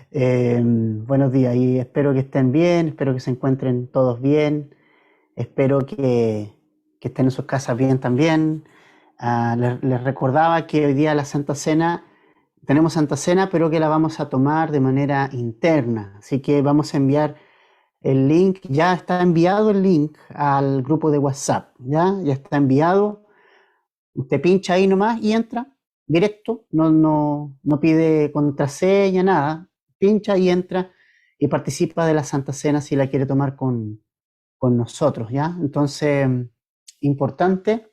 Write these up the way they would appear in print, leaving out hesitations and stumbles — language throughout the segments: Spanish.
Buenos días y espero que estén bien, espero que se encuentren todos bien, espero que estén en sus casas bien también. Les recordaba que hoy día la Santa Cena, tenemos Santa Cena, pero que la vamos a tomar de manera interna. Así que vamos a enviar el link, ya está enviado el link al grupo de WhatsApp, ya está enviado. Usted pincha ahí nomás y entra directo, no pide contraseña, nada. Pincha y entra y participa de la Santa Cena si la quiere tomar con nosotros, ¿ya? Entonces, importante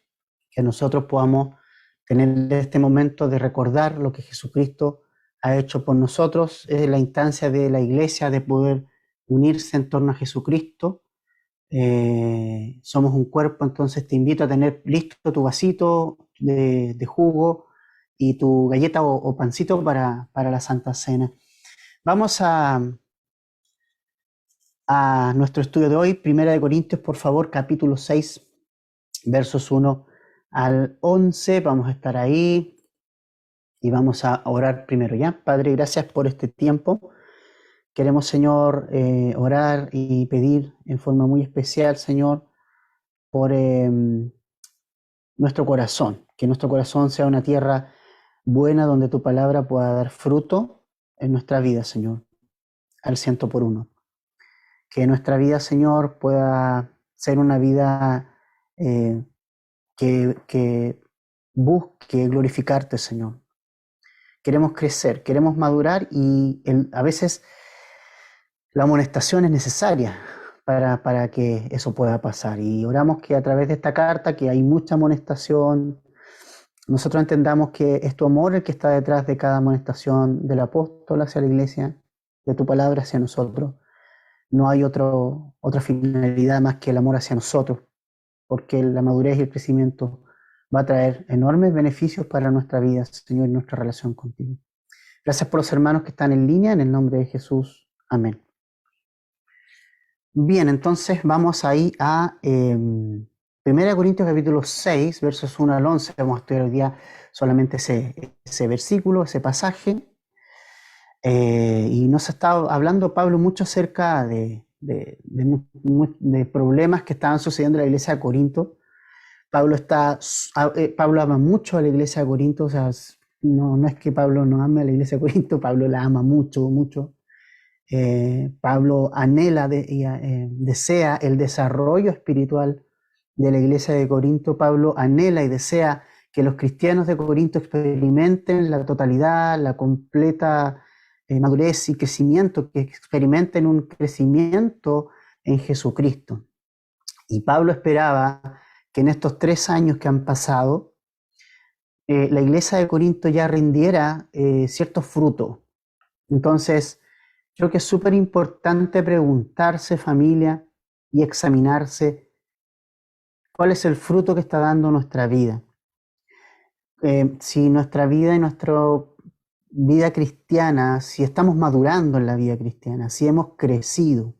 que nosotros podamos tener este momento de recordar lo que Jesucristo ha hecho por nosotros. Es la instancia de la iglesia de poder unirse en torno a Jesucristo. Somos un cuerpo, entonces te invito a tener listo tu vasito de jugo y tu galleta o pancito para la Santa Cena. Vamos a nuestro estudio de hoy, Primera de Corintios, por favor, capítulo 6, versos 1 al 11. Vamos a estar ahí y vamos a orar primero, ¿ya? Padre, gracias por este tiempo. Queremos, Señor, orar y pedir en forma muy especial, Señor, por nuestro corazón, que nuestro corazón sea una tierra buena donde tu palabra pueda dar fruto en nuestra vida, Señor, al 100 por 1. Que nuestra vida, Señor, pueda ser una vida que busque glorificarte, Señor. Queremos crecer, queremos madurar y a veces la amonestación es necesaria para que eso pueda pasar. Y oramos que a través de esta carta, que hay mucha amonestación, nosotros entendamos que es tu amor el que está detrás de cada amonestación del apóstol hacia la iglesia, de tu palabra hacia nosotros. No hay otra finalidad más que el amor hacia nosotros, porque la madurez y el crecimiento va a traer enormes beneficios para nuestra vida, Señor, y nuestra relación contigo. Gracias por los hermanos que están en línea, en el nombre de Jesús. Amén. Bien, entonces vamos ahí a 1 Corintios capítulo 6, versos 1 al 11. Vamos a estudiar hoy día solamente ese versículo, ese pasaje. Y nos ha estado hablando Pablo mucho acerca de problemas que estaban sucediendo en la iglesia de Corinto. Pablo ama mucho a la iglesia de Corinto, o sea, no es que Pablo no ame a la iglesia de Corinto, Pablo la ama mucho, mucho. Pablo anhela, desea el desarrollo espiritual de la iglesia de Corinto. Pablo anhela y desea que los cristianos de Corinto experimenten la totalidad, la completa madurez y crecimiento, que experimenten un crecimiento en Jesucristo. Y Pablo esperaba que en estos 3 años que han pasado, la iglesia de Corinto ya rindiera ciertos frutos. Entonces, creo que es súper importante preguntarse, familia, y examinarse cuál es el fruto que está dando nuestra vida. Si nuestra vida y nuestra vida cristiana, si estamos madurando en la vida cristiana, si hemos crecido.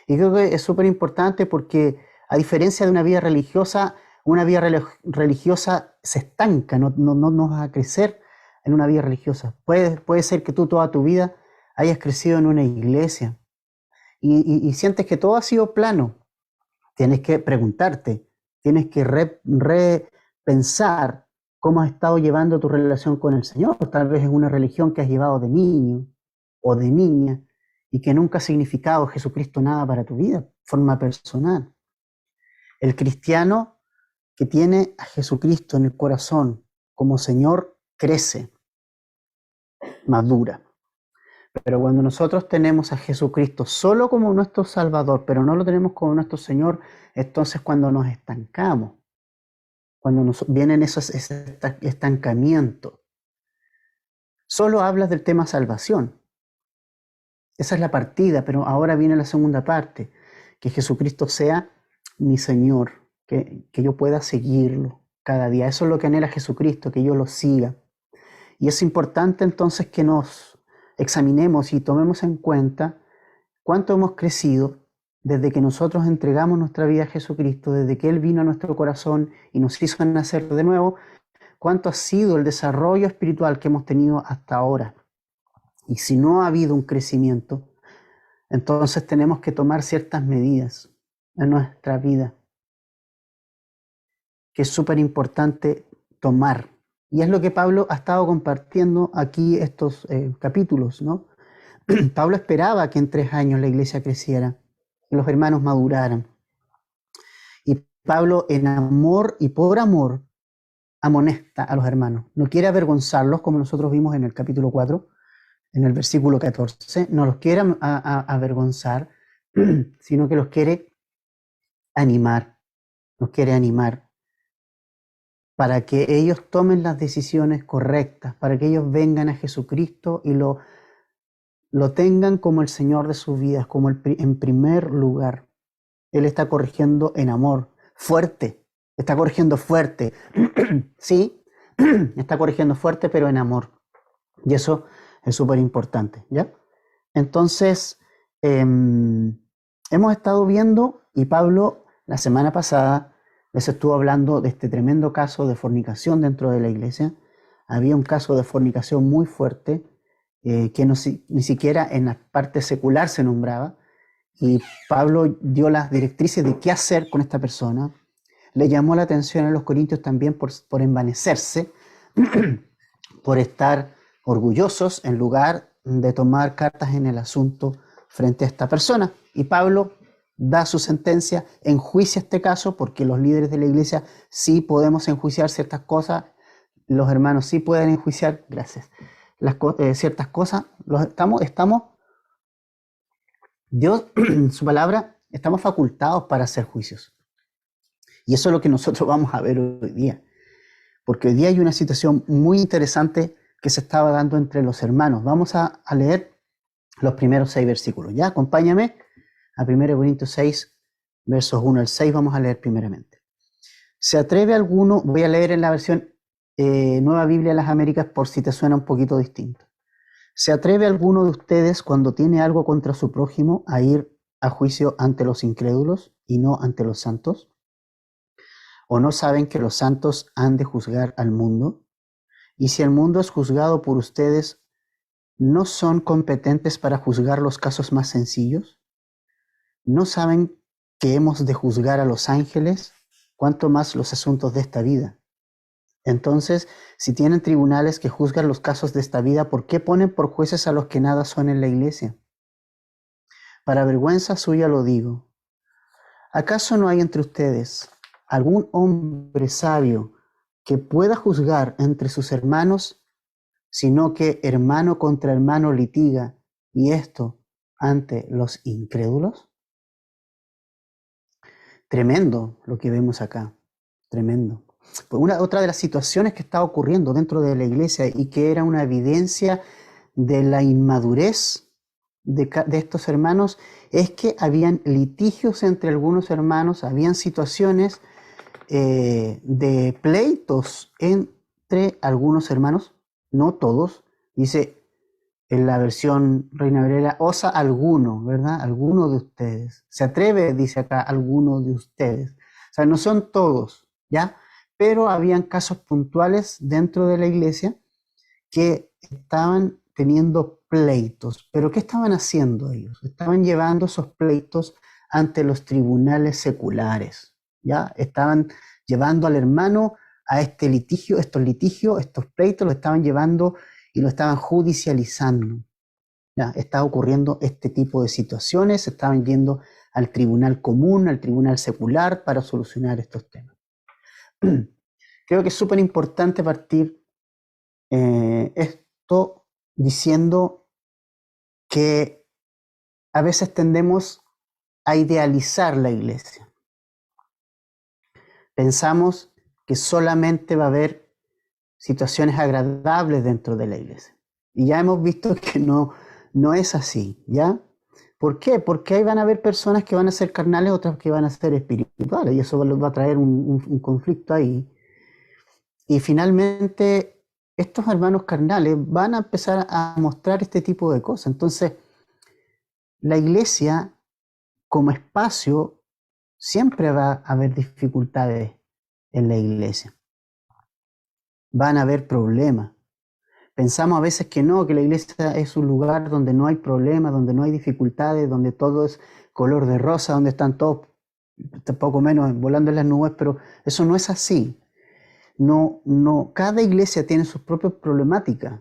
Y creo que es súper importante porque, a diferencia de una vida religiosa se estanca, no va a crecer en una vida religiosa. Puede ser que tú toda tu vida hayas crecido en una iglesia y sientes que todo ha sido plano. Tienes que preguntarte, tienes que repensar cómo has estado llevando tu relación con el Señor. Tal vez es una religión que has llevado de niño o de niña y que nunca ha significado Jesucristo nada para tu vida, forma personal. El cristiano que tiene a Jesucristo en el corazón como Señor crece, madura. Pero cuando nosotros tenemos a Jesucristo solo como nuestro Salvador, pero no lo tenemos como nuestro Señor, entonces cuando nos estancamos, cuando vienen ese estancamiento, solo hablas del tema salvación. Esa es la partida, pero ahora viene la segunda parte, que Jesucristo sea mi Señor, que yo pueda seguirlo cada día. Eso es lo que anhela Jesucristo, que yo lo siga. Y es importante entonces que nos examinemos y tomemos en cuenta cuánto hemos crecido desde que nosotros entregamos nuestra vida a Jesucristo, desde que Él vino a nuestro corazón y nos hizo nacer de nuevo, cuánto ha sido el desarrollo espiritual que hemos tenido hasta ahora. Y si no ha habido un crecimiento, entonces tenemos que tomar ciertas medidas en nuestra vida, que es súper importante tomar. Y es lo que Pablo ha estado compartiendo aquí estos capítulos, ¿no? Pablo esperaba que en 3 años la iglesia creciera, que los hermanos maduraran. Y Pablo, en amor y por amor, amonesta a los hermanos. No quiere avergonzarlos, como nosotros vimos en el capítulo 4, en el versículo 14. No los quiere avergonzar, sino que los quiere animar. Los quiere animar para que ellos tomen las decisiones correctas, para que ellos vengan a Jesucristo y lo tengan como el Señor de sus vidas, como en primer lugar. Él está corrigiendo en amor, fuerte, está corrigiendo fuerte, sí, está corrigiendo fuerte, pero en amor. Y eso es súper importante, ¿ya? Entonces, hemos estado viendo, y Pablo la semana pasada les estuvo hablando de este tremendo caso de fornicación dentro de la iglesia. Había un caso de fornicación muy fuerte, que ni siquiera en la parte secular se nombraba, y Pablo dio las directrices de qué hacer con esta persona. Le llamó la atención a los corintios también por envanecerse, por estar orgullosos en lugar de tomar cartas en el asunto frente a esta persona. Y Pablo da su sentencia, enjuicia este caso, porque los líderes de la iglesia sí podemos enjuiciar ciertas cosas, los hermanos sí pueden enjuiciar, gracias, ciertas cosas. Estamos Dios, su palabra, estamos facultados para hacer juicios. Y eso es lo que nosotros vamos a ver hoy día. Porque hoy día hay una situación muy interesante que se estaba dando entre los hermanos. Vamos a leer los primeros 6 versículos. ¿Ya? Acompáñame a 1 Corintios 6, versos 1 al 6. Vamos a leer primeramente. ¿Se atreve alguno? Voy a leer en la versión Nueva Biblia de las Américas por si te suena un poquito distinto. ¿Se atreve alguno de ustedes cuando tiene algo contra su prójimo a ir a juicio ante los incrédulos y no ante los santos? ¿O no saben que los santos han de juzgar al mundo? Y si el mundo es juzgado por ustedes, ¿no son competentes para juzgar los casos más sencillos? ¿No saben que hemos de juzgar a los ángeles, cuanto más los asuntos de esta vida? Entonces, si tienen tribunales que juzgan los casos de esta vida, ¿por qué ponen por jueces a los que nada son en la iglesia? Para vergüenza suya lo digo. ¿Acaso no hay entre ustedes algún hombre sabio que pueda juzgar entre sus hermanos, sino que hermano contra hermano litiga, y esto ante los incrédulos? Tremendo lo que vemos acá, tremendo. Pues otra de las situaciones que estaba ocurriendo dentro de la iglesia y que era una evidencia de la inmadurez de estos hermanos es que habían litigios entre algunos hermanos, habían situaciones de pleitos entre algunos hermanos, no todos, dice en la versión Reina Valera, osa alguno, ¿verdad? Alguno de ustedes. Se atreve, dice acá, alguno de ustedes. O sea, no son todos, ¿ya? Pero habían casos puntuales dentro de la iglesia que estaban teniendo pleitos. ¿Pero qué estaban haciendo ellos? Estaban llevando esos pleitos ante los tribunales seculares, ¿ya? Estaban llevando al hermano a estos litigios, estos pleitos, lo estaban llevando y lo estaban judicializando. ¿Ya? Estaba ocurriendo este tipo de situaciones, estaban yendo al tribunal común, al tribunal secular para solucionar estos temas. Creo que es súper importante partir esto diciendo que a veces tendemos a idealizar la iglesia. Pensamos que solamente va a haber situaciones agradables dentro de la iglesia. Y ya hemos visto que no es así, ¿ya? ¿Por qué? Porque ahí van a haber personas que van a ser carnales, otras que van a ser espirituales, y eso va a traer un conflicto ahí. Y finalmente, estos hermanos carnales van a empezar a mostrar este tipo de cosas. Entonces, la iglesia, como espacio, siempre va a haber dificultades en la iglesia. van a haber problemas. Pensamos a veces que no, que la iglesia es un lugar donde no hay problemas, donde no hay dificultades, donde todo es color de rosa, donde están todos, poco menos, volando en las nubes, pero eso no es así. No, no, cada iglesia tiene sus propias problemáticas.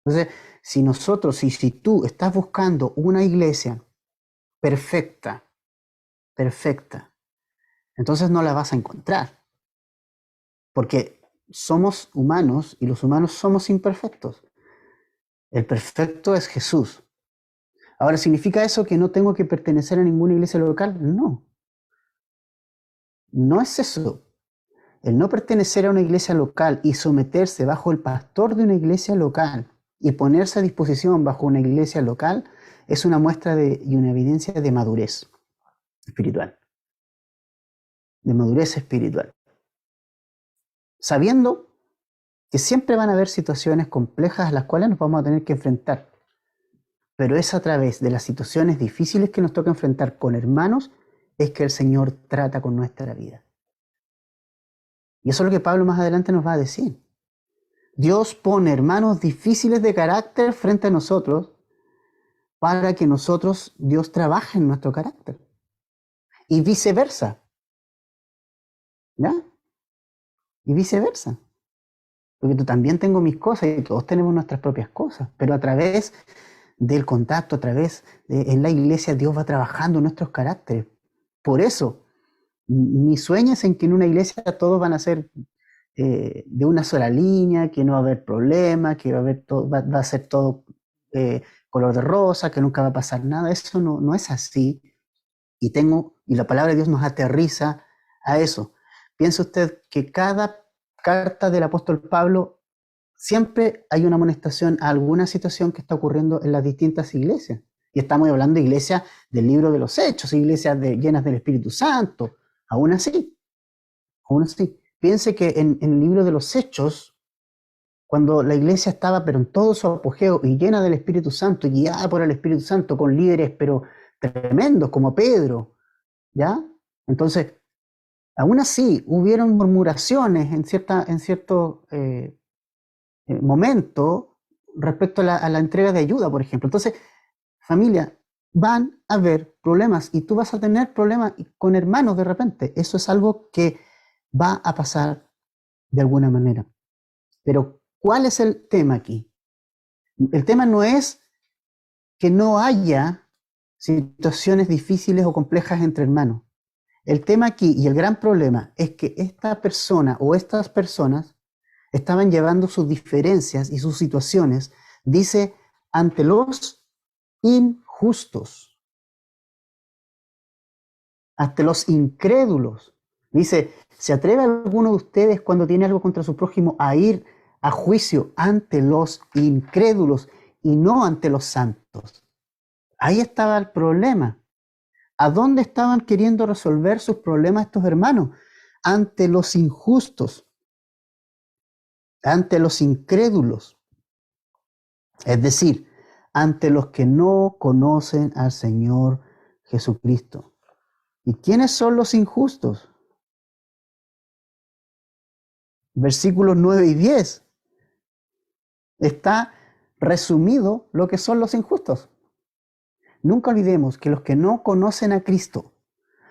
Entonces, si nosotros, si tú estás buscando una iglesia perfecta, perfecta, entonces no la vas a encontrar, porque somos humanos y los humanos somos imperfectos. El perfecto es Jesús. Ahora, ¿significa eso que no tengo que pertenecer a ninguna iglesia local? No, no es eso. El no pertenecer a una iglesia local y someterse bajo el pastor de una iglesia local y ponerse a disposición bajo una iglesia local es una muestra y una evidencia de madurez espiritual. De madurez espiritual. Sabiendo que siempre van a haber situaciones complejas a las cuales nos vamos a tener que enfrentar. Pero es a través de las situaciones difíciles que nos toca enfrentar con hermanos es que el Señor trata con nuestra vida. Y eso es lo que Pablo más adelante nos va a decir. Dios pone hermanos difíciles de carácter frente a nosotros para que nosotros, Dios trabaje en nuestro carácter. Y viceversa. ¿Ya? Y viceversa. Porque yo también tengo mis cosas y todos tenemos nuestras propias cosas. Pero a través del contacto, a través de en la iglesia, Dios va trabajando nuestros caracteres. Por eso, mi sueño es en que en una iglesia todos van a ser de una sola línea, que no va a haber problema, que va a, haber va a ser todo color de rosa, que nunca va a pasar nada. Eso no es así. Y la palabra de Dios nos aterriza a eso. Piensa usted que cada carta del apóstol Pablo siempre hay una amonestación a alguna situación que está ocurriendo en las distintas iglesias. Y estamos hablando de iglesias del libro de los Hechos, iglesias llenas del Espíritu Santo. Aún así, piense que en el libro de los Hechos, cuando la iglesia estaba pero en todo su apogeo y llena del Espíritu Santo y guiada por el Espíritu Santo con líderes pero tremendos como Pedro, ¿ya? Entonces, aún así, hubieron murmuraciones en cierto momento respecto a la entrega de ayuda, por ejemplo. Entonces, familia, van a haber problemas y tú vas a tener problemas con hermanos de repente. Eso es algo que va a pasar de alguna manera. Pero, ¿cuál es el tema aquí? El tema no es que no haya situaciones difíciles o complejas entre hermanos. El tema aquí y el gran problema es que esta persona o estas personas estaban llevando sus diferencias y sus situaciones, dice, ante los injustos, ante los incrédulos. Dice, ¿se atreve alguno de ustedes cuando tiene algo contra su prójimo a ir a juicio ante los incrédulos y no ante los santos? Ahí estaba el problema. ¿A dónde estaban queriendo resolver sus problemas estos hermanos? Ante los injustos, ante los incrédulos. Es decir, ante los que no conocen al Señor Jesucristo. ¿Y quiénes son los injustos? Versículos 9 y 10. Está resumido lo que son los injustos. Nunca olvidemos que los que no conocen a Cristo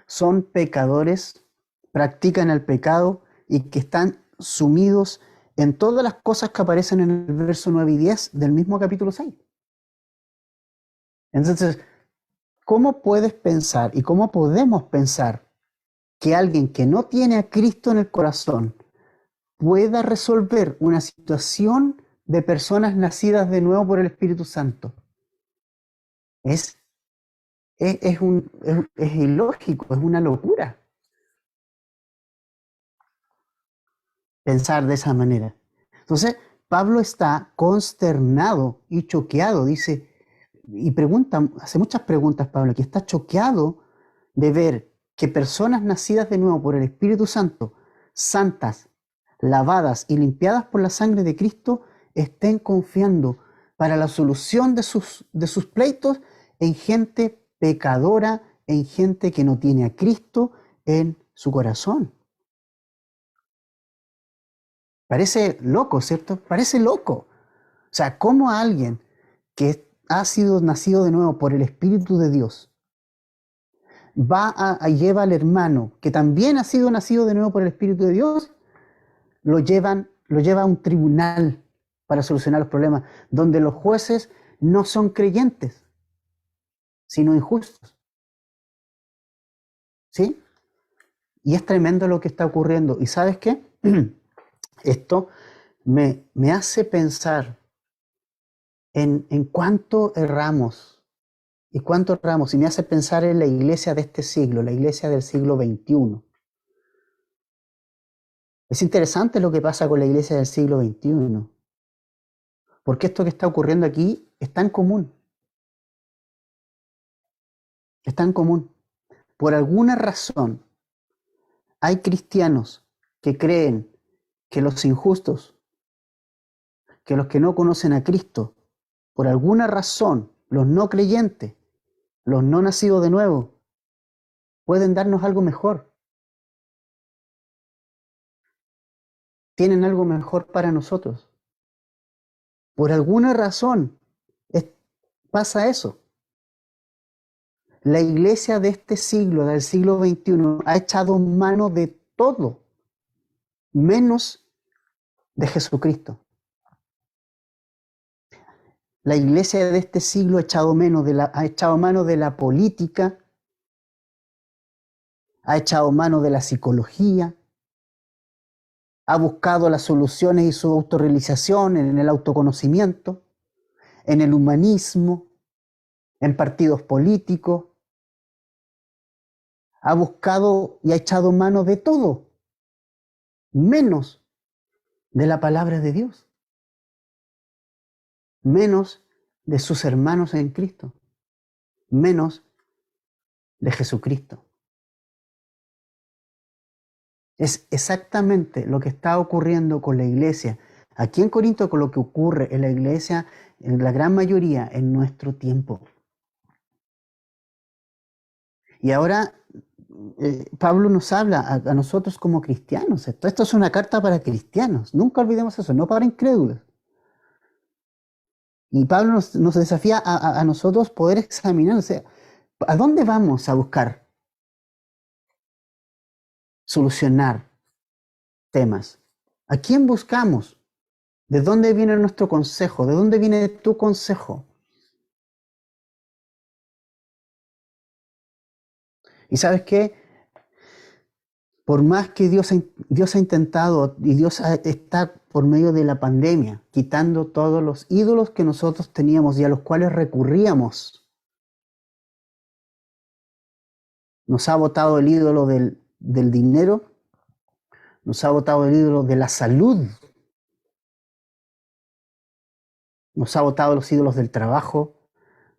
son pecadores, practican el pecado y que están sumidos en todas las cosas que aparecen en el verso 9 y 10 del mismo capítulo 6. Entonces, ¿cómo puedes pensar y cómo podemos pensar que alguien que no tiene a Cristo en el corazón pueda resolver una situación de personas nacidas de nuevo por el Espíritu Santo? Es ilógico, es una locura pensar de esa manera. Entonces, Pablo está consternado y choqueado, dice, y pregunta, hace muchas preguntas Pablo, que está choqueado de ver que personas nacidas de nuevo por el Espíritu Santo, santas, lavadas y limpiadas por la sangre de Cristo, estén confiando para la solución de sus pleitos en gente pecadora, en gente que no tiene a Cristo en su corazón. Parece loco, ¿cierto? Parece loco. O sea, ¿cómo alguien que ha sido nacido de nuevo por el Espíritu de Dios lleva al hermano que también ha sido nacido de nuevo por el Espíritu de Dios, lo lleva a un tribunal para solucionar los problemas, donde los jueces no son creyentes, sino injustos? ¿Sí? Y es tremendo lo que está ocurriendo. ¿Y sabes qué? Esto me hace pensar en cuánto erramos y cuánto erramos, y me hace pensar en la iglesia de este siglo, la iglesia del siglo XXI. Es interesante lo que pasa con la iglesia del siglo XXI, porque esto que está ocurriendo aquí es tan común, es tan común. Por alguna razón, hay cristianos que creen que los injustos, que los que no conocen a Cristo, por alguna razón, los no creyentes, los no nacidos de nuevo, pueden darnos algo mejor. Tienen algo mejor para nosotros. Por alguna razón pasa eso. La iglesia de este siglo, del siglo XXI, ha echado mano de todo, menos de Jesucristo. La iglesia de este siglo ha echado mano de la política, ha echado mano de la psicología, ha buscado las soluciones y su autorrealización en el autoconocimiento, en el humanismo, en partidos políticos. Ha buscado y ha echado mano de todo, menos de la palabra de Dios, menos de sus hermanos en Cristo, menos de Jesucristo. Es exactamente lo que está ocurriendo con la iglesia aquí en Corinto, con lo que ocurre en la iglesia, en la gran mayoría, en nuestro tiempo. Y ahora Pablo nos habla a nosotros como cristianos. Esto es una carta para cristianos. Nunca olvidemos eso, no para incrédulos. Y Pablo nos desafía a nosotros poder examinar, o sea, ¿a dónde vamos a buscar solucionar temas? ¿A quién buscamos? ¿De dónde viene nuestro consejo? ¿De dónde viene tu consejo? ¿Y sabes qué? Por más que Dios ha intentado, y Dios está por medio de la pandemia, quitando todos los ídolos que nosotros teníamos y a los cuales recurríamos. Nos ha botado el ídolo del dinero, nos ha botado el ídolo de la salud, nos ha botado los ídolos del trabajo,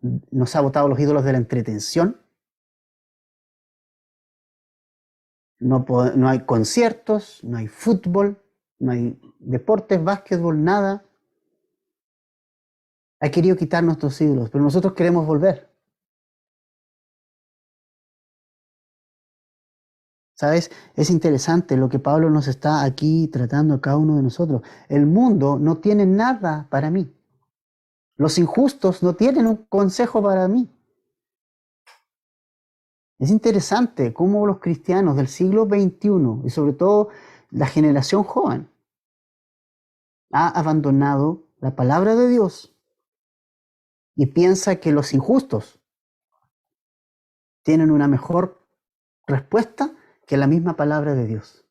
nos ha botado los ídolos de la entretención. No hay conciertos, no hay fútbol, no hay deportes, básquetbol, nada. Ha querido quitar nuestros ídolos, pero nosotros queremos volver. ¿Sabes? Es interesante lo que Pablo nos está aquí tratando a cada uno de nosotros. El mundo no tiene nada para mí. Los injustos no tienen un consejo para mí. Es interesante cómo los cristianos del siglo XXI y sobre todo la generación joven ha abandonado la palabra de Dios y piensa que los injustos tienen una mejor respuesta que la misma palabra de Dios.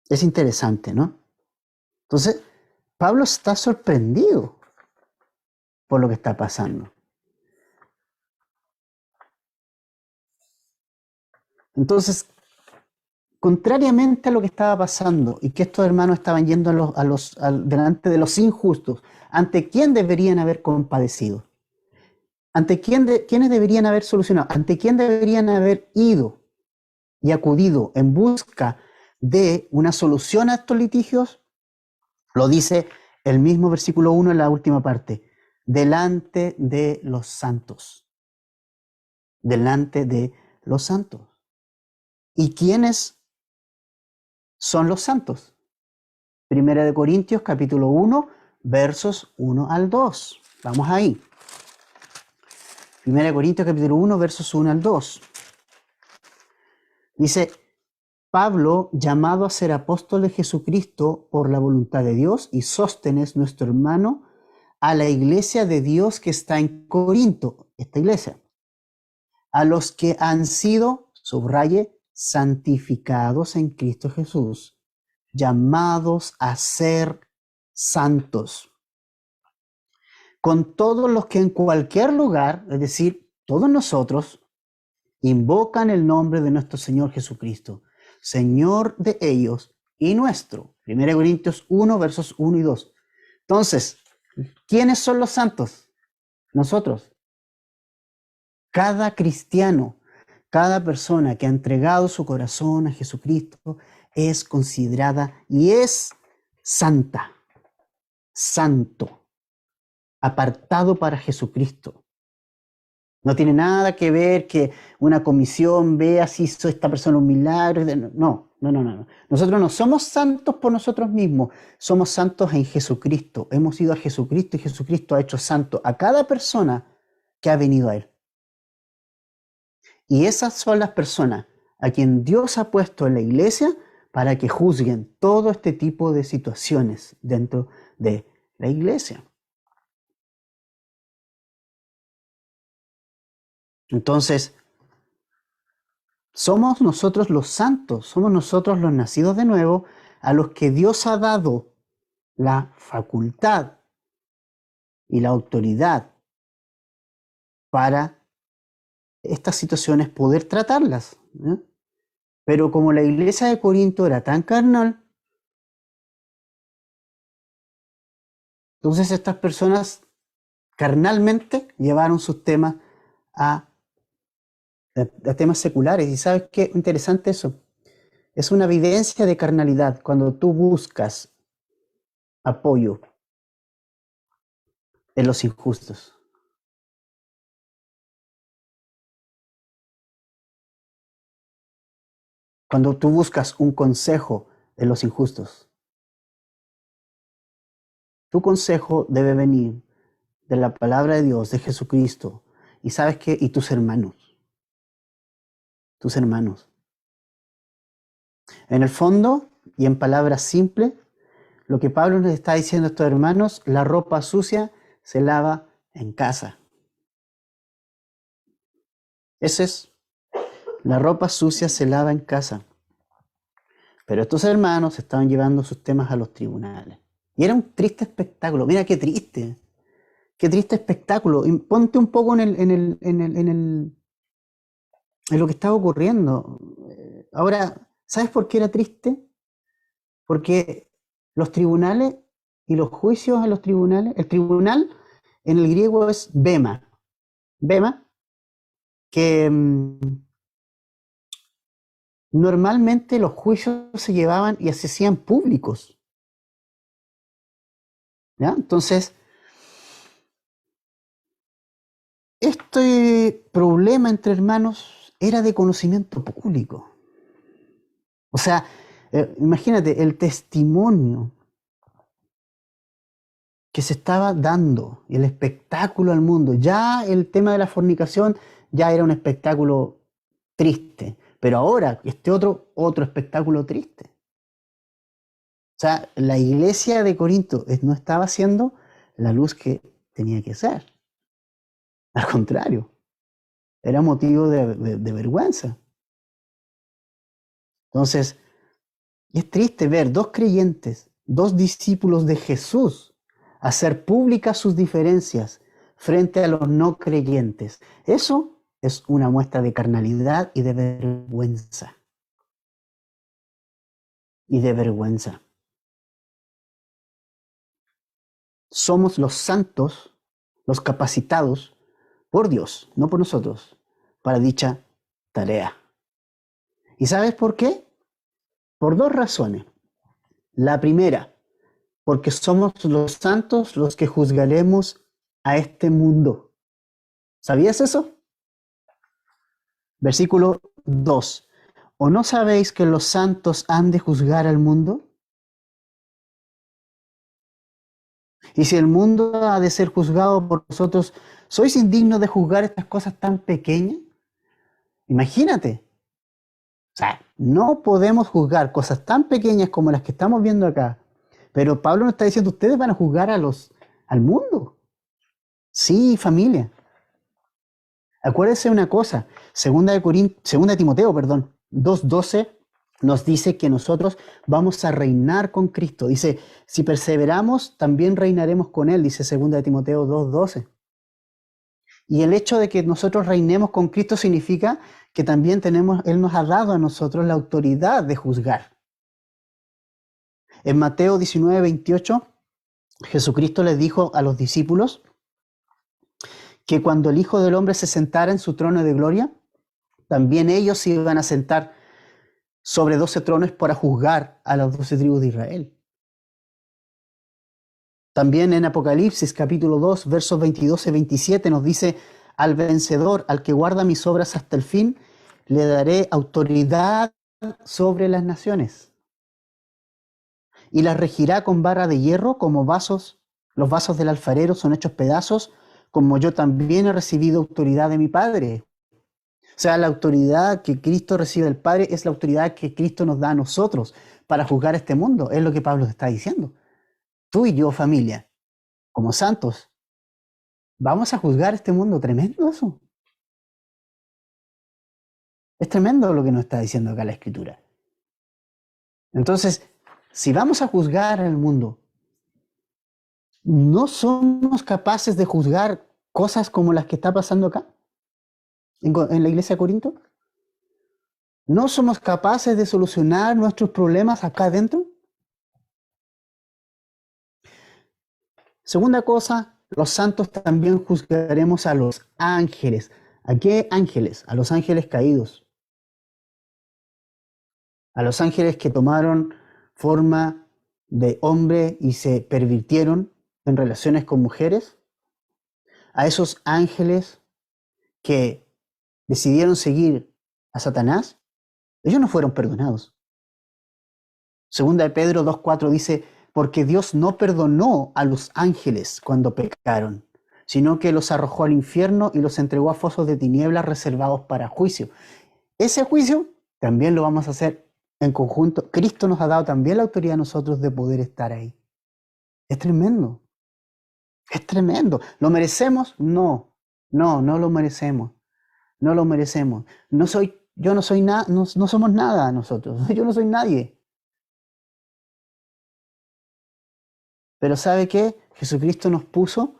Es interesante, ¿no? Entonces, Pablo está sorprendido por lo que está pasando. Entonces, contrariamente a lo que estaba pasando y que estos hermanos estaban yendo delante de los injustos, ¿ante quién deberían haber compadecido? ¿Ante quiénes deberían haber solucionado? ¿Ante quién deberían haber ido y acudido en busca de una solución a estos litigios? Lo dice el mismo versículo 1 en la última parte. Delante de los santos. Delante de los santos. ¿Y quiénes son los santos? Primera de Corintios capítulo 1, versos 1 al 2. Vamos ahí. Primera de Corintios capítulo 1, versos 1 al 2. Dice, Pablo, llamado a ser apóstol de Jesucristo por la voluntad de Dios, y Sóstenes, nuestro hermano, a la iglesia de Dios que está en Corinto, esta iglesia, a los que han sido, subraye, santificados en Cristo Jesús, llamados a ser santos, con todos los que en cualquier lugar, es decir, todos nosotros, invocan el nombre de nuestro Señor Jesucristo, Señor de ellos y nuestro. 1 Corintios 1, versos 1 y 2. Entonces, ¿quiénes son los santos? Nosotros. Cada cristiano, cada persona que ha entregado su corazón a Jesucristo es considerada y es santa, santo, apartado para Jesucristo. No tiene nada que ver que una comisión vea si hizo esta persona un milagro. No. Nosotros no somos santos por nosotros mismos, somos santos en Jesucristo. Hemos ido a Jesucristo y Jesucristo ha hecho santo a cada persona que ha venido a Él. Y esas son las personas a quien Dios ha puesto en la iglesia para que juzguen todo este tipo de situaciones dentro de la iglesia. Entonces, somos nosotros los santos, somos nosotros los nacidos de nuevo, a los que Dios ha dado la facultad y la autoridad para estas situaciones poder tratarlas, ¿eh? Pero como la iglesia de Corinto era tan carnal, entonces estas personas carnalmente llevaron sus temas a temas seculares. ¿Y sabes qué? Interesante eso. Es una evidencia de carnalidad cuando tú buscas apoyo en los injustos. Cuando tú buscas un consejo de los injustos. Tu consejo debe venir de la palabra de Dios, de Jesucristo. ¿Y sabes qué? Y tus hermanos. Tus hermanos. En el fondo, y en palabras simples, lo que Pablo les está diciendo a estos hermanos, la ropa sucia se lava en casa. Ese es, la ropa sucia se lava en casa. Pero estos hermanos estaban llevando sus temas a los tribunales. Y era un triste espectáculo. Mira qué triste espectáculo. Y ponte un poco en lo que estaba ocurriendo. Ahora, ¿sabes por qué era triste? Porque los tribunales y los juicios a los tribunales, el tribunal en el griego es bema. Bema, que normalmente los juicios se llevaban y se hacían públicos. ¿Ya? Entonces, este problema entre hermanos era de conocimiento público. O sea, imagínate el testimonio que se estaba dando, el espectáculo al mundo. Ya el tema de la fornicación ya era un espectáculo triste, pero ahora este otro espectáculo triste. O sea, la iglesia de Corinto no estaba siendo la luz que tenía que ser. Al contrario, era motivo de vergüenza. Entonces, es triste ver dos creyentes, dos discípulos de Jesús, hacer públicas sus diferencias frente a los no creyentes. Eso es una muestra de carnalidad y de vergüenza. Y de vergüenza. Somos los santos, los capacitados por Dios, no por nosotros, para dicha tarea. ¿Y sabes por qué? Por dos razones. La primera, porque somos los santos los que juzgaremos a este mundo. ¿Sabías eso? Versículo 2. ¿O no sabéis que los santos han de juzgar al mundo? Y si el mundo ha de ser juzgado por vosotros, ¿sois indignos de juzgar estas cosas tan pequeñas? Imagínate. O sea, no podemos juzgar cosas tan pequeñas como las que estamos viendo acá. Pero Pablo nos está diciendo, ustedes van a juzgar al mundo. Sí, familia. Acuérdense una cosa, segunda de Timoteo, 2:12 nos dice que nosotros vamos a reinar con Cristo. Dice, si perseveramos, también reinaremos con Él, dice segunda de Timoteo 2:12. Y el hecho de que nosotros reinemos con Cristo significa que también Él nos ha dado a nosotros la autoridad de juzgar. En Mateo 19:28, Jesucristo les dijo a los discípulos que cuando el Hijo del Hombre se sentara en su trono de gloria, también ellos se iban a sentar sobre 12 tronos para juzgar a las 12 tribus de Israel. También en Apocalipsis capítulo 2, versos 22 y 27 nos dice, al vencedor, al que guarda mis obras hasta el fin, le daré autoridad sobre las naciones. Y las regirá con barra de hierro como vasos, los vasos del alfarero son hechos pedazos, como yo también he recibido autoridad de mi Padre. O sea, la autoridad que Cristo recibe del Padre es la autoridad que Cristo nos da a nosotros para juzgar este mundo. Es lo que Pablo está diciendo. Tú y yo, familia, como santos, vamos a juzgar este mundo. Tremendo eso. Es tremendo lo que nos está diciendo acá la Escritura. Entonces, si vamos a juzgar al mundo, ¿no somos capaces de juzgar cosas como las que está pasando acá? En la iglesia de Corinto. ¿No somos capaces de solucionar nuestros problemas acá adentro? Segunda cosa, los santos también juzgaremos a los ángeles. ¿A qué ángeles? A los ángeles caídos. A los ángeles que tomaron forma de hombre y se pervirtieron en relaciones con mujeres. A esos ángeles que decidieron seguir a Satanás, ellos no fueron perdonados. Segunda de Pedro 2:4 dice, porque Dios no perdonó a los ángeles cuando pecaron, sino que los arrojó al infierno y los entregó a fosos de tinieblas reservados para juicio. Ese juicio también lo vamos a hacer en conjunto. Cristo nos ha dado también la autoridad a nosotros de poder estar ahí. Es tremendo. Es tremendo. ¿Lo merecemos? No. No lo merecemos. No lo merecemos. Yo no soy nada, no somos nada nosotros. Yo no soy nadie. Pero ¿sabe qué? Jesucristo nos puso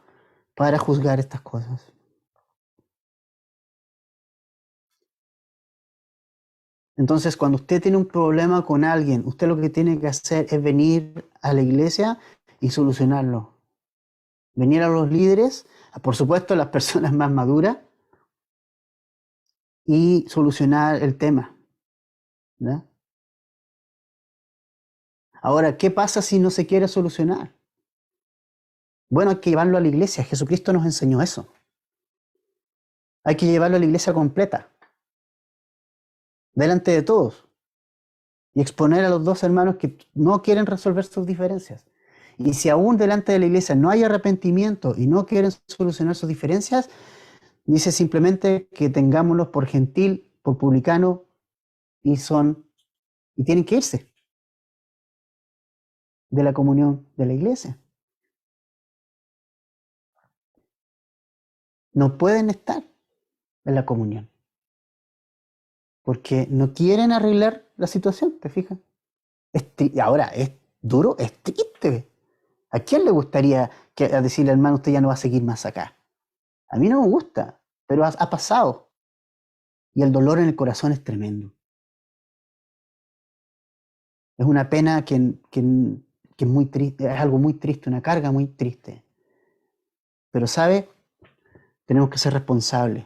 para juzgar estas cosas. Entonces, cuando usted tiene un problema con alguien, usted lo que tiene que hacer es venir a la iglesia y solucionarlo. Venir a los líderes, por supuesto a las personas más maduras, y solucionar el tema, ¿verdad? Ahora, ¿qué pasa si no se quiere solucionar? Bueno, hay que llevarlo a la iglesia. Jesucristo nos enseñó eso. Hay que llevarlo a la iglesia completa, delante de todos, y exponer a los dos hermanos que no quieren resolver sus diferencias. Y si aún delante de la iglesia no hay arrepentimiento y no quieren solucionar sus diferencias, dice simplemente que tengámoslos por gentil, por publicano, y tienen que irse de la comunión de la iglesia. No pueden estar en la comunión porque no quieren arreglar la situación, ¿te fijas? Ahora, es duro, es triste. ¿A quién le gustaría decirle, hermano, usted ya no va a seguir más acá? A mí no me gusta, pero ha pasado. Y el dolor en el corazón es tremendo. Es una pena que es muy triste, es algo muy triste, una carga muy triste. Pero, ¿sabe? Tenemos que ser responsables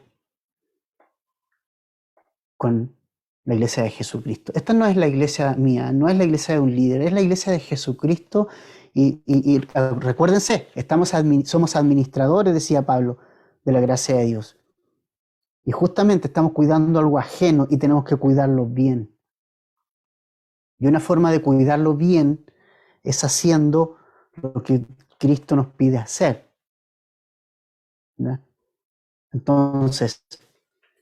con la iglesia de Jesucristo. Esta no es la iglesia mía, no es la iglesia de un líder, es la iglesia de Jesucristo. Y recuérdense, somos administradores, decía Pablo, de la gracia de Dios. Y justamente estamos cuidando algo ajeno y tenemos que cuidarlo bien. Y una forma de cuidarlo bien es haciendo lo que Cristo nos pide hacer, ¿verdad? Entonces,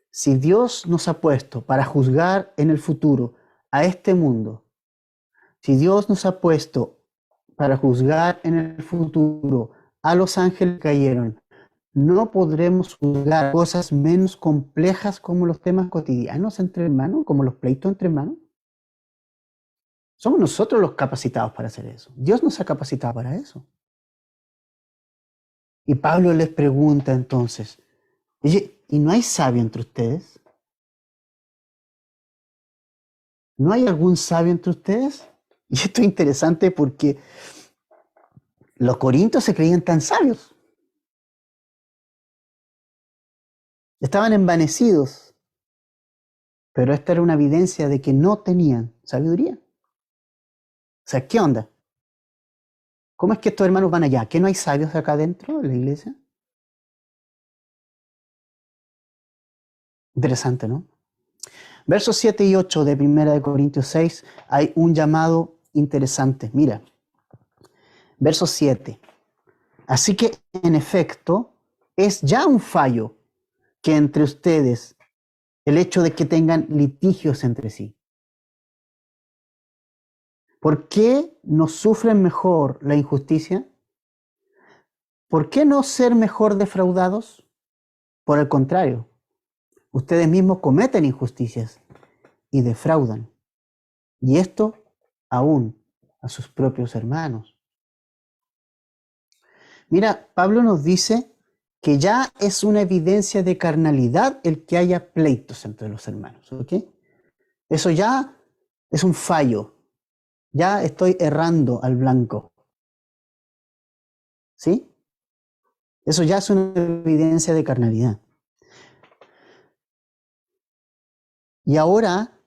si Dios nos ha puesto para juzgar en el futuro a este mundo, si Dios nos ha puesto para juzgar en el futuro a los ángeles que cayeron, no podremos juzgar cosas menos complejas como los temas cotidianos entre hermanos, como los pleitos entre hermanos. Somos nosotros los capacitados para hacer eso. Dios nos ha capacitado para eso. Y Pablo les pregunta entonces, oye, ¿y no hay sabio entre ustedes? ¿No hay algún sabio entre ustedes? Y esto es interesante porque los corintios se creían tan sabios. Estaban envanecidos. Pero esta era una evidencia de que no tenían sabiduría. O sea, ¿qué onda? ¿Cómo es que estos hermanos van allá? ¿Que no hay sabios acá adentro de la iglesia? Interesante, ¿no? Versos 7 y 8 de 1 Corintios 6 hay un llamado interesante. Mira, verso 7. Así que, en efecto, es ya un fallo que entre ustedes el hecho de que tengan litigios entre sí. ¿Por qué no sufren mejor la injusticia? ¿Por qué no ser mejor defraudados? Por el contrario, ustedes mismos cometen injusticias y defraudan. Y esto aún a sus propios hermanos. Mira, Pablo nos dice que ya es una evidencia de carnalidad el que haya pleitos entre los hermanos. ¿Ok? Eso ya es un fallo. Ya estoy errando al blanco. ¿Sí? Eso ya es una evidencia de carnalidad. Y ahora,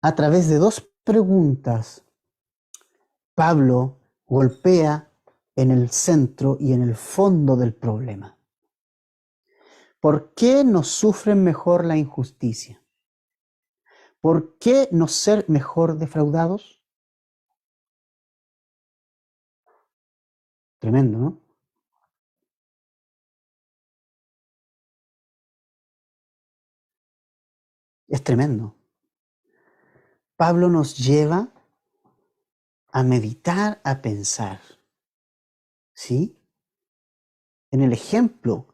a través de dos preguntas, Pablo golpea en el centro y en el fondo del problema. ¿Por qué no sufren mejor la injusticia? ¿Por qué no ser mejor defraudados? Tremendo, ¿no? Es tremendo. Pablo nos lleva a meditar, a pensar, ¿sí? En el ejemplo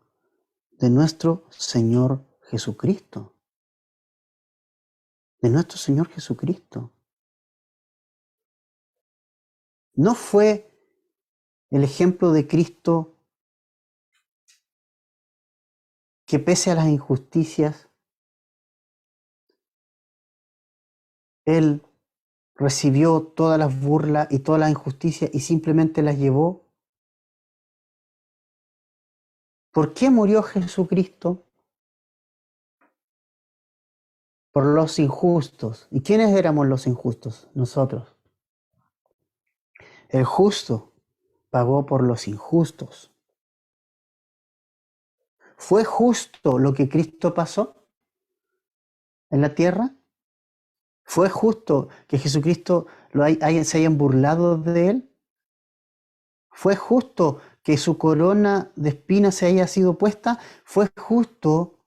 de nuestro Señor Jesucristo. De nuestro Señor Jesucristo. ¿No fue el ejemplo de Cristo que pese a las injusticias, Él recibió todas las burlas y todas las injusticias y simplemente las llevó? ¿Por qué murió Jesucristo? Por los injustos. ¿Y quiénes éramos los injustos? Nosotros. El justo pagó por los injustos. ¿Fue justo lo que Cristo pasó en la tierra? ¿Fue justo que Jesucristo se hayan burlado de él? ¿Fue justo que su corona de espinas se haya sido puesta? ¿Fue justo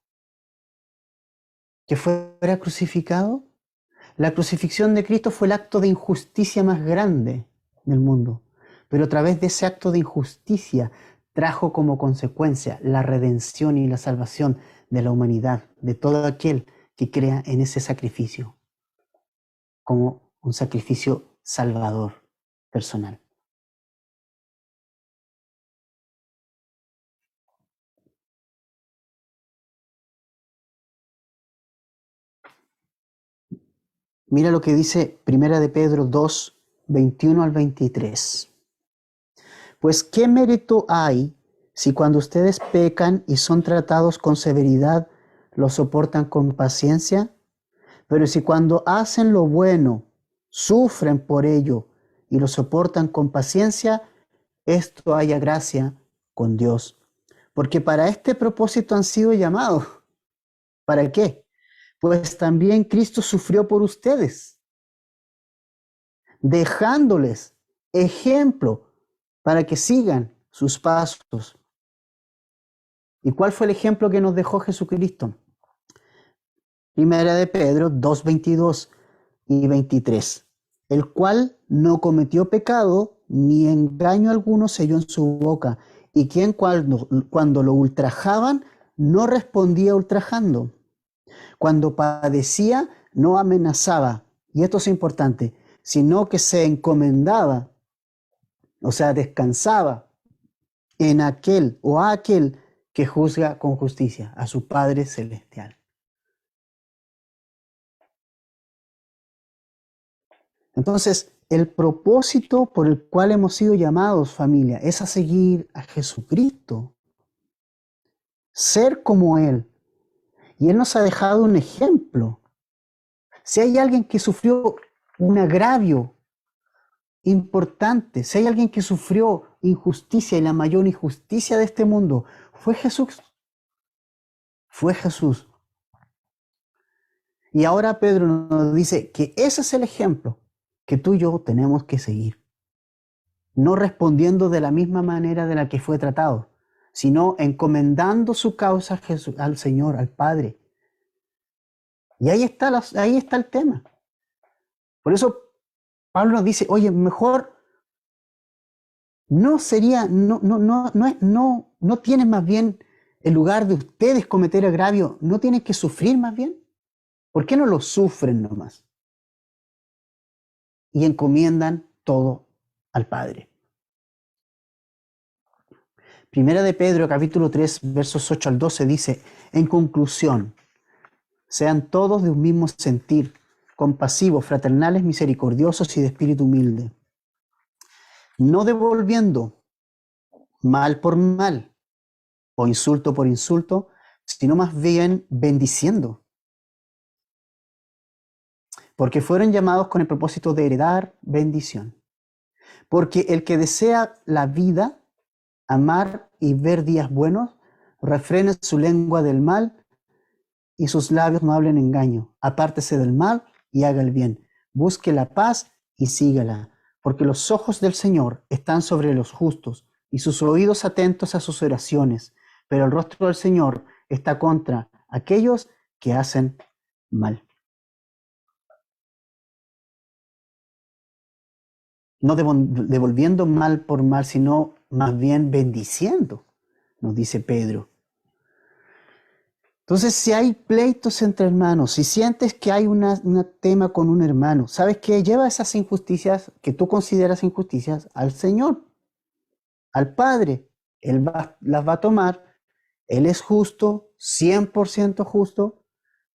que fuera crucificado? La crucifixión de Cristo fue el acto de injusticia más grande del mundo, pero a través de ese acto de injusticia trajo como consecuencia la redención y la salvación de la humanidad, de todo aquel que crea en ese sacrificio, como un sacrificio salvador personal. Mira lo que dice 1 Pedro 2, 21 al 23. Pues ¿qué mérito hay si cuando ustedes pecan y son tratados con severidad, lo soportan con paciencia? Pero si cuando hacen lo bueno, sufren por ello y lo soportan con paciencia, esto haya gracia con Dios. Porque para este propósito han sido llamados. ¿Para qué? Pues también Cristo sufrió por ustedes, dejándoles ejemplo para que sigan sus pasos. ¿Y cuál fue el ejemplo que nos dejó Jesucristo? Primera de Pedro 2, 22 y 23. El cual no cometió pecado, ni engaño alguno se halló en su boca, y quien cuando lo ultrajaban, no respondía ultrajando. Cuando padecía, no amenazaba, y esto es importante, sino que se encomendaba, o sea, descansaba en aquel o a aquel que juzga con justicia, a su Padre Celestial. Entonces, el propósito por el cual hemos sido llamados, familia, es a seguir a Jesucristo, ser como Él. Y Él nos ha dejado un ejemplo. Si hay alguien que sufrió un agravio importante, si hay alguien que sufrió injusticia y la mayor injusticia de este mundo, fue Jesús. Fue Jesús. Y ahora Pedro nos dice que ese es el ejemplo que tú y yo tenemos que seguir. No respondiendo de la misma manera de la que fue tratado, sino encomendando su causa a Jesús, al Señor, al Padre. Y ahí está el tema. Por eso Pablo nos dice, oye, mejor no sería, no tienes más bien, en lugar de ustedes cometer agravio, no tienen que sufrir más bien. ¿Por qué no lo sufren nomás? Y encomiendan todo al Padre. Primera de Pedro, capítulo 3, versos 8 al 12, dice, en conclusión, sean todos de un mismo sentir, compasivos, fraternales, misericordiosos y de espíritu humilde, no devolviendo mal por mal o insulto por insulto, sino más bien bendiciendo, porque fueron llamados con el propósito de heredar bendición. Porque el que desea la vida, amar y ver días buenos, refrene su lengua del mal y sus labios no hablen engaño. Apártese del mal y haga el bien. Busque la paz y sígala, porque los ojos del Señor están sobre los justos y sus oídos atentos a sus oraciones, pero el rostro del Señor está contra aquellos que hacen mal. No devolviendo mal por mal, sino más bien bendiciendo, nos dice Pedro. Entonces, si hay pleitos entre hermanos, si sientes que hay un tema con un hermano, ¿sabes qué? Lleva esas injusticias que tú consideras injusticias al Señor, al Padre. Él las va a tomar. Él es justo, 100% justo.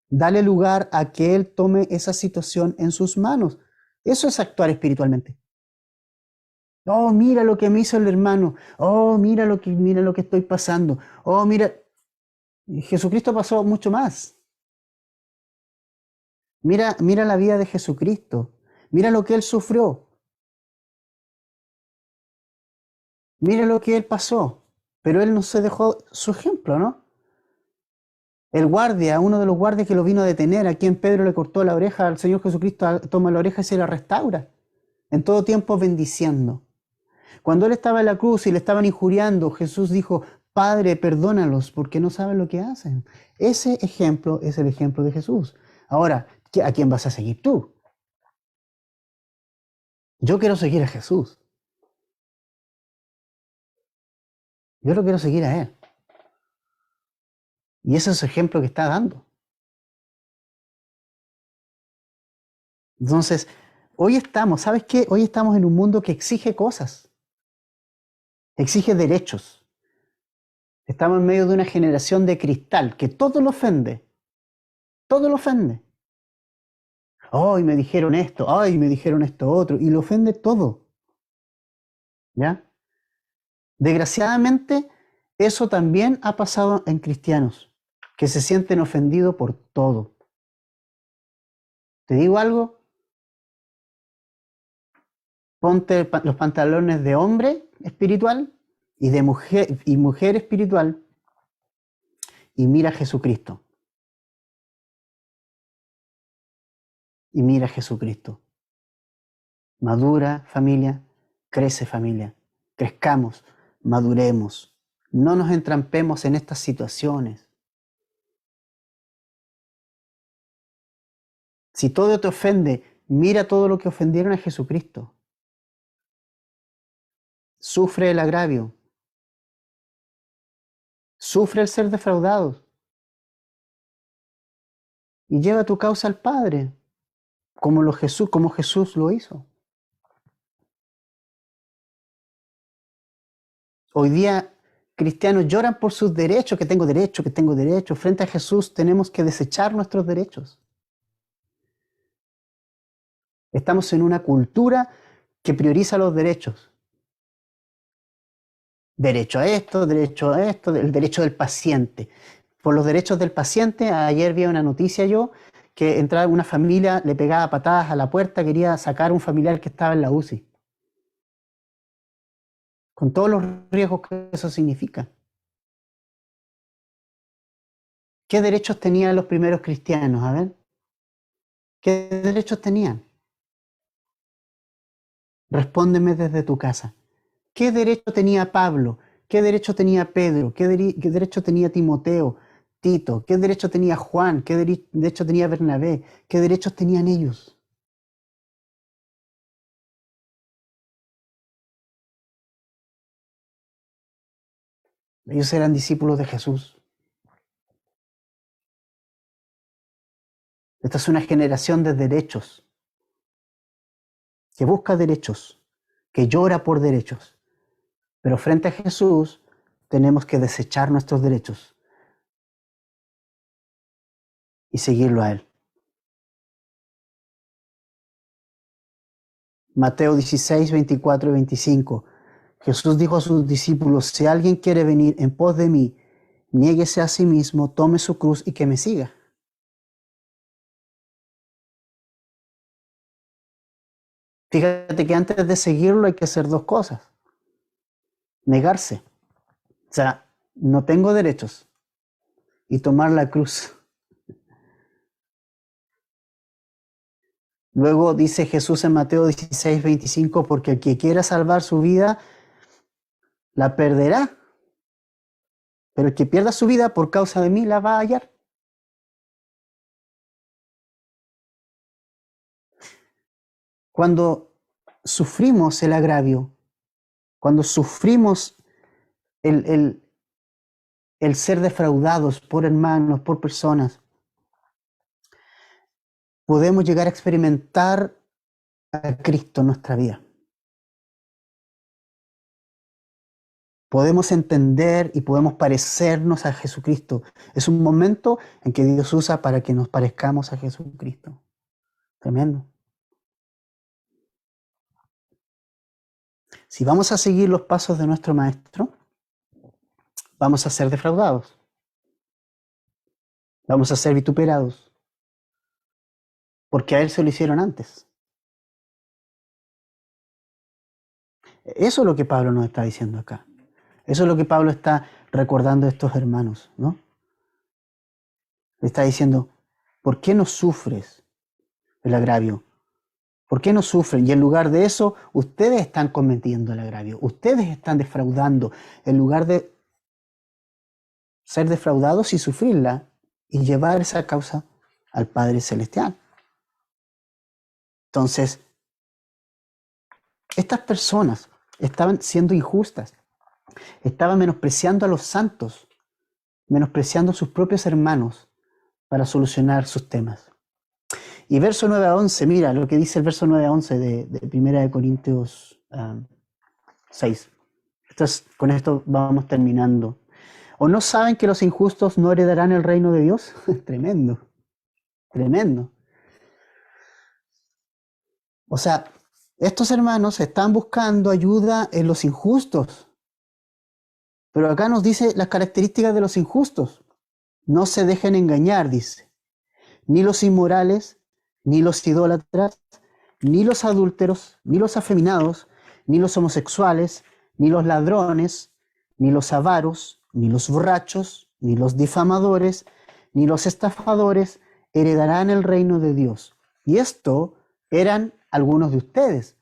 Dale lugar a que Él tome esa situación en sus manos. Eso es actuar espiritualmente. Oh, mira lo que me hizo el hermano. Oh, mira lo que estoy pasando. Oh, mira, Jesucristo pasó mucho más. Mira la vida de Jesucristo. Mira lo que Él sufrió. Mira lo que Él pasó. Pero Él no se dejó su ejemplo, ¿no? El guardia, uno de los guardias que lo vino a detener, a quien Pedro le cortó la oreja, al Señor Jesucristo toma la oreja y se la restaura. En todo tiempo bendiciendo. Cuando Él estaba en la cruz y le estaban injuriando, Jesús dijo, Padre, perdónalos porque no saben lo que hacen. Ese ejemplo es el ejemplo de Jesús. Ahora, ¿a quién vas a seguir tú? Yo quiero seguir a Jesús. Yo lo quiero seguir a Él. Y ese es el ejemplo que está dando. Entonces, hoy estamos, ¿sabes qué? Hoy estamos en un mundo que exige cosas, exige derechos. Estamos en medio de una generación de cristal que todo lo ofende, todo lo ofende. Ay, me dijeron esto, ay, me dijeron esto otro, y lo ofende todo. ¿Ya? Desgraciadamente, eso también ha pasado en cristianos, que se sienten ofendidos por todo. ¿Te digo algo? Ponte los pantalones de hombre espiritual y de mujer espiritual y mira a Jesucristo. Y mira a Jesucristo. Madura familia, crece familia. Crezcamos, maduremos. No nos entrampemos en estas situaciones. Si todo te ofende, mira todo lo que ofendieron a Jesucristo. Sufre el agravio. Sufre el ser defraudado. Y lleva tu causa al Padre, como Jesús lo hizo. Hoy día cristianos lloran por sus derechos, que tengo derecho, que tengo derecho. Frente a Jesús tenemos que desechar nuestros derechos. Estamos en una cultura que prioriza los derechos. Derecho a esto, el derecho del paciente. Por los derechos del paciente, ayer vi una noticia yo, que entraba una familia, le pegaba patadas a la puerta, quería sacar a un familiar que estaba en la UCI. Con todos los riesgos que eso significa. ¿Qué derechos tenían los primeros cristianos? A ver. ¿Qué derechos tenían? Respóndeme desde tu casa. ¿Qué derecho tenía Pablo? ¿Qué derecho tenía Pedro? ¿Qué derecho tenía Timoteo, Tito? ¿Qué derecho tenía Juan? ¿Qué derecho tenía Bernabé? ¿Qué derechos tenían ellos? Ellos eran discípulos de Jesús. Esta es una generación de derechos, que busca derechos, que llora por derechos. Pero frente a Jesús tenemos que desechar nuestros derechos y seguirlo a Él. Mateo 16, 24 y 25. Jesús dijo a sus discípulos, si alguien quiere venir en pos de mí, niéguese a sí mismo, tome su cruz y que me siga. Fíjate que antes de seguirlo hay que hacer dos cosas. Negarse. O sea, no tengo derechos. Y tomar la cruz. Luego dice Jesús en Mateo 16, 25, porque el que quiera salvar su vida, la perderá. Pero el que pierda su vida por causa de mí, la va a hallar. Cuando sufrimos el agravio, cuando sufrimos el ser defraudados por hermanos, por personas, podemos llegar a experimentar a Cristo en nuestra vida. Podemos entender y podemos parecernos a Jesucristo. Es un momento en que Dios usa para que nos parezcamos a Jesucristo. Tremendo. Si vamos a seguir los pasos de nuestro Maestro, vamos a ser defraudados. Vamos a ser vituperados. Porque a Él se lo hicieron antes. Eso es lo que Pablo nos está diciendo acá. Eso es lo que Pablo está recordando a estos hermanos, ¿no? Le está diciendo, ¿por qué no sufres el agravio? ¿Por qué no sufren? Y en lugar de eso, ustedes están cometiendo el agravio. Ustedes están defraudando. En lugar de ser defraudados y sufrirla y llevar esa causa al Padre Celestial. Entonces, estas personas estaban siendo injustas. Estaban menospreciando a los santos, menospreciando a sus propios hermanos para solucionar sus temas. Y verso 9 a 11, mira lo que dice el verso 9 a 11 de 1 Corintios 6. Entonces, con esto vamos terminando. ¿O no saben que los injustos no heredarán el reino de Dios? Tremendo, tremendo. O sea, estos hermanos están buscando ayuda en los injustos. Pero acá nos dice las características de los injustos. No se dejen engañar, dice. Ni los inmorales, ni los idólatras, ni los adúlteros, ni los afeminados, ni los homosexuales, ni los ladrones, ni los avaros, ni los borrachos, ni los difamadores, ni los estafadores heredarán el reino de Dios. Y esto eran algunos de ustedes.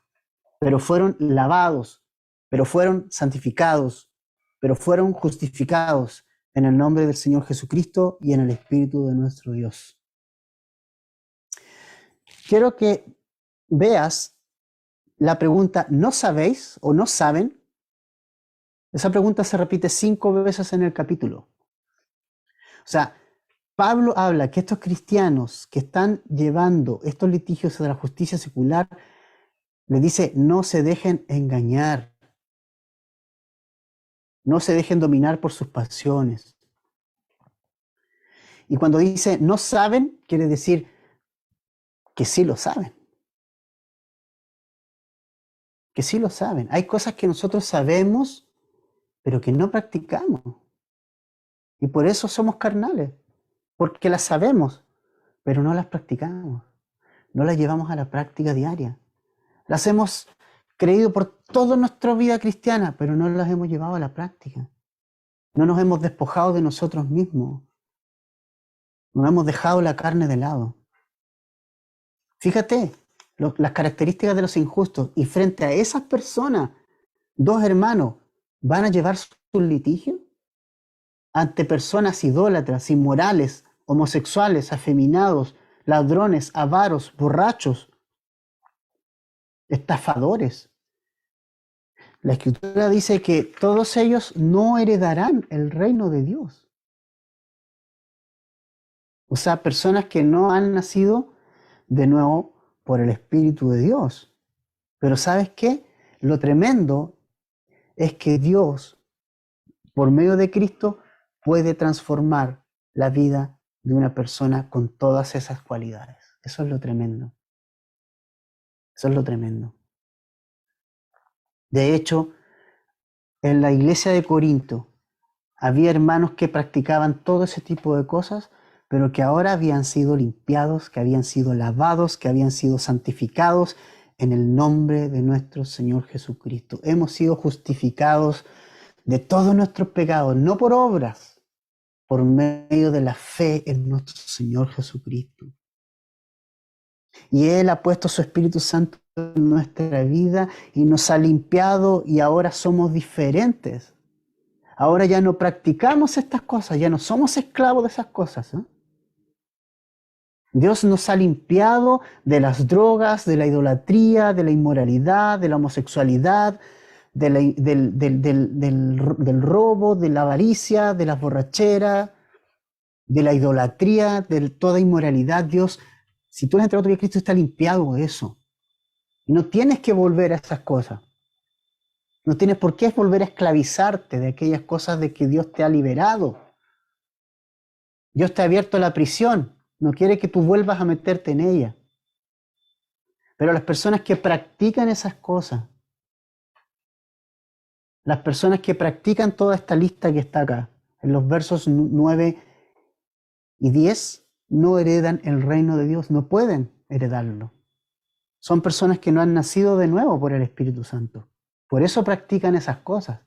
pero fueron lavados, pero fueron santificados, pero fueron justificados en el nombre del Señor Jesucristo y en el Espíritu de nuestro Dios. Quiero que veas la pregunta, ¿no sabéis o no saben? Esa pregunta se repite 5 veces en el capítulo. O sea, Pablo habla que estos cristianos que están llevando estos litigios de la justicia secular, les dice, no se dejen engañar, no se dejen dominar por sus pasiones. Y cuando dice no saben, quiere decir que sí lo saben. Que sí lo saben. Hay cosas que nosotros sabemos, pero que no practicamos. Y por eso somos carnales, porque las sabemos, pero no las practicamos. No las llevamos a la práctica diaria. Las hemos creído por toda nuestra vida cristiana, pero no las hemos llevado a la práctica. No nos hemos despojado de nosotros mismos. No hemos dejado la carne de lado. Fíjate las características de los injustos, y frente a esas personas, dos hermanos van a llevar su litigio ante personas idólatras, inmorales, homosexuales, afeminados, ladrones, avaros, borrachos, estafadores. La Escritura dice que todos ellos no heredarán el reino de Dios. O sea, personas que no han nacido de nuevo por el Espíritu de Dios. Pero ¿sabes qué? Lo tremendo es que Dios, por medio de Cristo, puede transformar la vida de una persona con todas esas cualidades. Eso es lo tremendo. Eso es lo tremendo. De hecho, en la iglesia de Corinto había hermanos que practicaban todo ese tipo de cosas, pero que ahora habían sido limpiados, que habían sido lavados, que habían sido santificados en el nombre de nuestro Señor Jesucristo. Hemos sido justificados de todos nuestros pecados, no por obras, por medio de la fe en nuestro Señor Jesucristo. Y Él ha puesto su Espíritu Santo en nuestra vida y nos ha limpiado, y ahora somos diferentes. Ahora ya no practicamos estas cosas, ya no somos esclavos de esas cosas, ¿eh? Dios nos ha limpiado de las drogas, de la idolatría, de la inmoralidad, de la homosexualidad, del robo, de la avaricia, de la borrachera, de la idolatría, de toda inmoralidad. Dios, si tú has entregado tu vida a Cristo, está limpiado de eso. Y no tienes que volver a esas cosas. No tienes por qué volver a esclavizarte de aquellas cosas de que Dios te ha liberado. Dios te ha abierto la prisión. No quiere que tú vuelvas a meterte en ella. Pero las personas que practican esas cosas, las personas que practican toda esta lista que está acá, en los versos 9 y 10, no heredan el reino de Dios, no pueden heredarlo. Son personas que no han nacido de nuevo por el Espíritu Santo. Por eso practican esas cosas.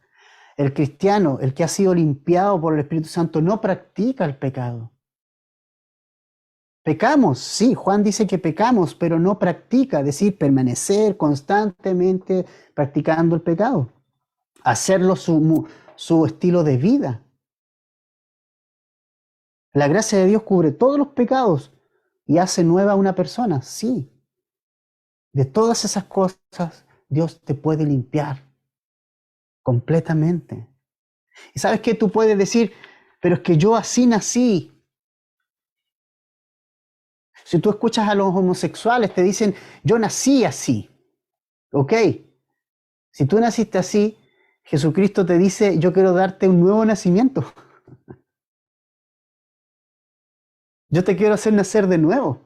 El cristiano, el que ha sido limpiado por el Espíritu Santo, no practica el pecado. Pecamos, sí, Juan dice que pecamos, pero no practica, es decir, permanecer constantemente practicando el pecado, hacerlo su estilo de vida. La gracia de Dios cubre todos los pecados y hace nueva a una persona, sí. De todas esas cosas, Dios te puede limpiar completamente. Y sabes que tú puedes decir, pero es que yo así nací. Si tú escuchas a los homosexuales, te dicen, yo nací así. Ok, si tú naciste así, Jesucristo te dice, yo quiero darte un nuevo nacimiento. Yo te quiero hacer nacer de nuevo.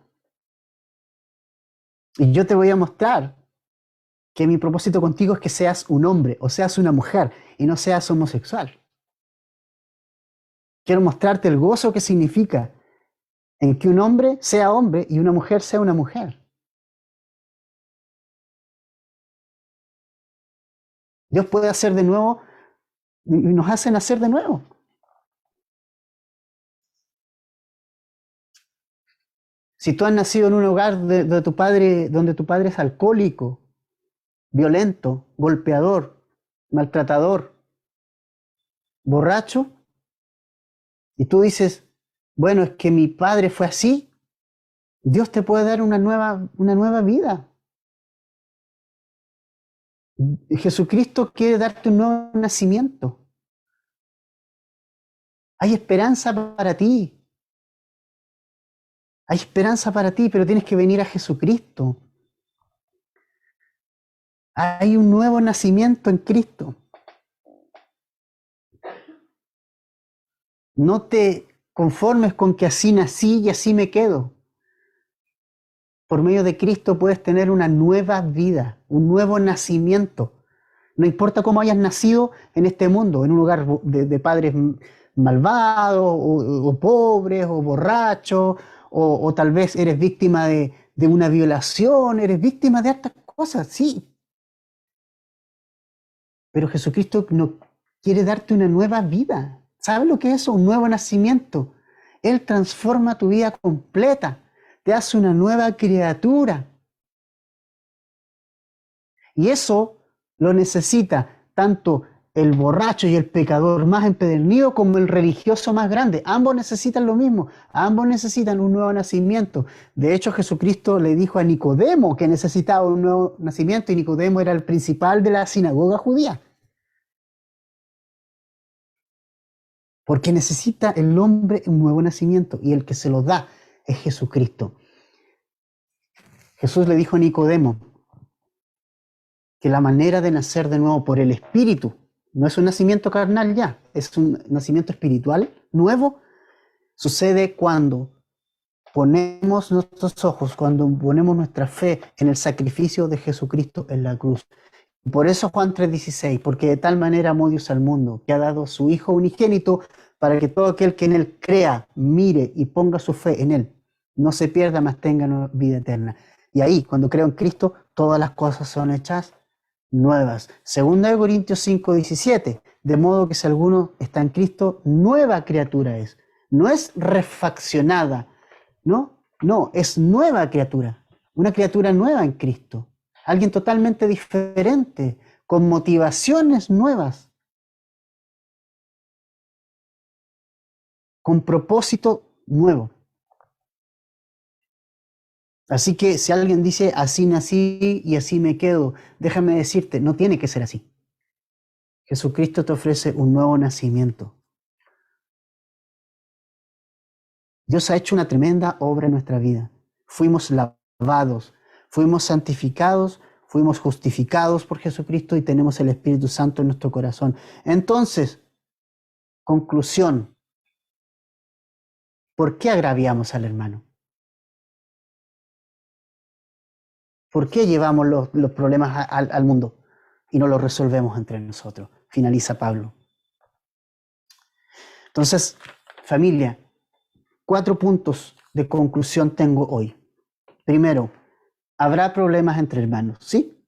Y yo te voy a mostrar que mi propósito contigo es que seas un hombre o seas una mujer y no seas homosexual. Quiero mostrarte el gozo que significa en que un hombre sea hombre y una mujer sea una mujer. Dios puede hacer de nuevo y nos hace nacer de nuevo. Si tú has nacido en un hogar de tu padre, donde tu padre es alcohólico, violento, golpeador, maltratador, borracho, y tú dices, bueno, es que mi padre fue así, Dios te puede dar una nueva vida. Jesucristo quiere darte un nuevo nacimiento. Hay esperanza para ti. Hay esperanza para ti, pero tienes que venir a Jesucristo. Hay un nuevo nacimiento en Cristo. No te conformes con que así nací y así me quedo. Por medio de Cristo puedes tener una nueva vida, un nuevo nacimiento. No importa cómo hayas nacido en este mundo, en un hogar de padres malvados, o pobres, o borrachos, o tal vez eres víctima de una violación, eres víctima de estas cosas, sí. Pero Jesucristo no quiere darte una nueva vida. ¿Sabes lo que es eso? Un nuevo nacimiento. Él transforma tu vida completa, te hace una nueva criatura. Y eso lo necesita tanto el borracho y el pecador más empedernido como el religioso más grande. Ambos necesitan lo mismo, ambos necesitan un nuevo nacimiento. De hecho, Jesucristo le dijo a Nicodemo que necesitaba un nuevo nacimiento y Nicodemo era el principal de la sinagoga judía. Porque necesita el hombre un nuevo nacimiento y el que se lo da es Jesucristo. Jesús le dijo a Nicodemo que la manera de nacer de nuevo por el Espíritu no es un nacimiento carnal ya, es un nacimiento espiritual nuevo. Sucede cuando ponemos nuestros ojos, cuando ponemos nuestra fe en el sacrificio de Jesucristo en la cruz. Por eso Juan 3:16, porque de tal manera amó Dios al mundo, que ha dado a su Hijo unigénito, para que todo aquel que en Él crea, mire y ponga su fe en Él, no se pierda, mas tenga vida eterna. Y ahí, cuando creo en Cristo, todas las cosas son hechas nuevas. Segunda de Corintios 5:17, de modo que si alguno está en Cristo, nueva criatura es. No es refaccionada, no, es nueva criatura, una criatura nueva en Cristo. Alguien totalmente diferente, con motivaciones nuevas, con propósito nuevo. Así que si alguien dice, así nací y así me quedo, déjame decirte, no tiene que ser así. Jesucristo te ofrece un nuevo nacimiento. Dios ha hecho una tremenda obra en nuestra vida. Fuimos lavados, fuimos santificados, fuimos justificados por Jesucristo y tenemos el Espíritu Santo en nuestro corazón. Entonces, conclusión, ¿por qué agraviamos al hermano? ¿Por qué llevamos los problemas al mundo y no los resolvemos entre nosotros? Finaliza Pablo. Entonces, familia, 4 puntos de conclusión tengo hoy. Primero, habrá problemas entre hermanos, ¿sí?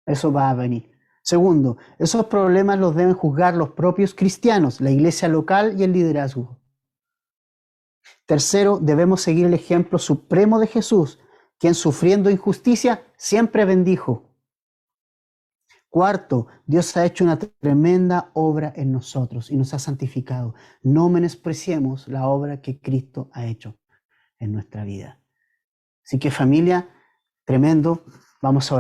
Eso va a venir. Segundo, esos problemas los deben juzgar los propios cristianos, la iglesia local y el liderazgo. Tercero, debemos seguir el ejemplo supremo de Jesús, quien sufriendo injusticia siempre bendijo. Cuarto, Dios ha hecho una tremenda obra en nosotros y nos ha santificado. No menospreciemos la obra que Cristo ha hecho en nuestra vida. Así que familia, tremendo, vamos a orar.